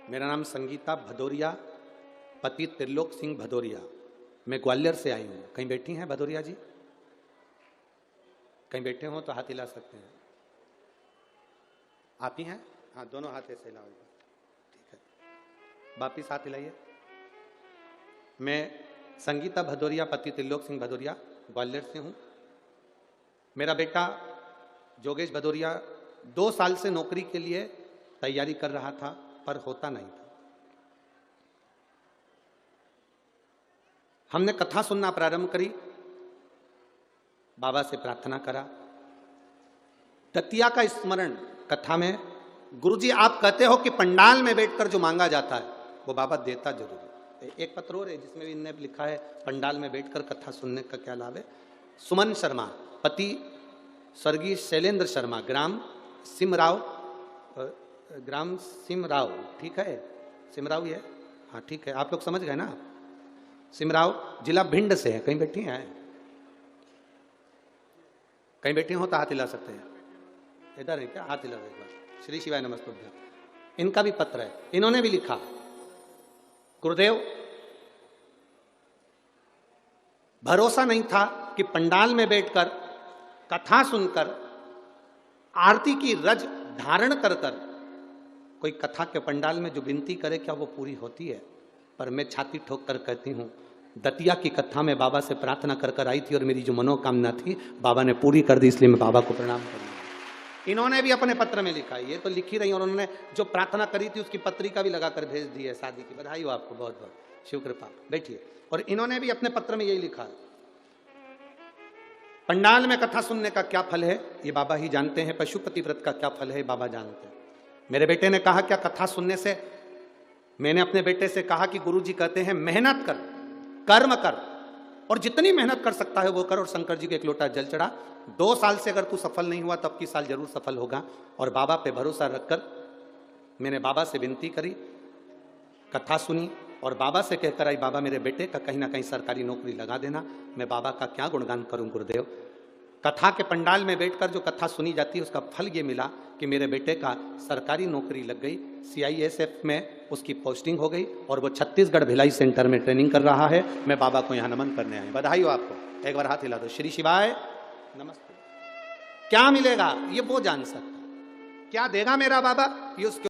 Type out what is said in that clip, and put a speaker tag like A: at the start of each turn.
A: मेरा नाम संगीता भदौरिया, पति त्रिलोक सिंह भदौरिया। मैं ग्वालियर से आई हूँ। कहीं बैठी हैं भदौरिया जी? कहीं बैठे हो तो हाथ हिला सकते हैं। आप ही हैं? हाँ, दोनों हाथ ऐसे हिलाओ। ठीक है, वापिस हाथ हिलाइए। मैं संगीता भदौरिया, पति त्रिलोक सिंह भदौरिया, ग्वालियर से हूँ। मेरा बेटा जोगेश भदौरिया 2 साल से नौकरी के लिए तैयारी कर रहा था, पर होता नहीं था। हमने कथा सुनना प्रारंभ करी, बाबा से प्रार्थना करा। दतिया का स्मरण कथा में, गुरुजी आप कहते हो कि पंडाल में बैठकर जो मांगा जाता है वो बाबा देता जरूर है। एक पत्र और है जिसमें भी इन्हें लिखा है पंडाल में बैठकर कथा सुनने का क्या लाभ है। सुमन शर्मा, पति स्वर्गीय शैलेंद्र शर्मा, ग्राम सिमराव, ठीक है, सिमराव ही है, हाँ ठीक है, आप लोग समझ गए ना। सिमराव जिला भिंड से है। कहीं बैठी हैं? कहीं बैठी हो तो हाथ हिला सकते हैं। इधर है क्या? हाथ हिला एक बार। श्री शिवाय नमस्तुभ्यं। इनका भी पत्र है, इन्होंने भी लिखा, गुरुदेव भरोसा नहीं था कि पंडाल में बैठकर कथा सुनकर आरती की रज धारण कर कोई कथा के पंडाल में जो विनती करे क्या वो पूरी होती है। पर मैं छाती ठोक कर कहती हूँ, दतिया की कथा में बाबा से प्रार्थना कर आई थी और मेरी जो मनोकामना थी बाबा ने पूरी कर दी, इसलिए मैं बाबा को प्रणाम करूँगा। इन्होंने भी अपने पत्र में लिखा, ये तो लिखी रही और उन्होंने जो प्रार्थना करी थी उसकी पत्रिका भी लगाकर भेज दी है। शादी की बधाई हो आपको, बहुत बहुत शिव कृपा। बैठिए। और इन्होंने भी अपने पत्र में यही लिखा है, पंडाल में कथा सुनने का क्या फल है ये बाबा ही जानते हैं, पशुपति व्रत का क्या फल है बाबा जानते हैं। मेरे बेटे ने कहा क्या कथा सुनने से, मैंने अपने बेटे से कहा कि गुरुजी कहते हैं मेहनत कर, कर्म कर, और जितनी मेहनत कर सकता है वो कर। और शंकर जी को 1 लोटा जल चढ़ा। 2 साल से अगर तू सफल नहीं हुआ तो अब की साल जरूर सफल होगा। और बाबा पे भरोसा रखकर मैंने बाबा से विनती करी, कथा सुनी और बाबा से कहकर आई, बाबा मेरे बेटे का कहीं ना कहीं सरकारी नौकरी लगा देना। मैं बाबा का क्या गुणगान करूं गुरुदेव। कथा के पंडाल में बैठकर जो कथा सुनी जाती है उसका फल ये मिला कि मेरे बेटे का सरकारी नौकरी लग गई, CISF में उसकी पोस्टिंग हो गई और वो छत्तीसगढ़ भिलाई सेंटर में ट्रेनिंग कर रहा है। मैं बाबा को यहाँ नमन करने आया। बधाई हो आपको, एक बार हाथ हिला दो। श्री शिवाय नमस्ते। क्या मिलेगा ये वो जान सकता, क्या देगा मेरा बाबा ये उसके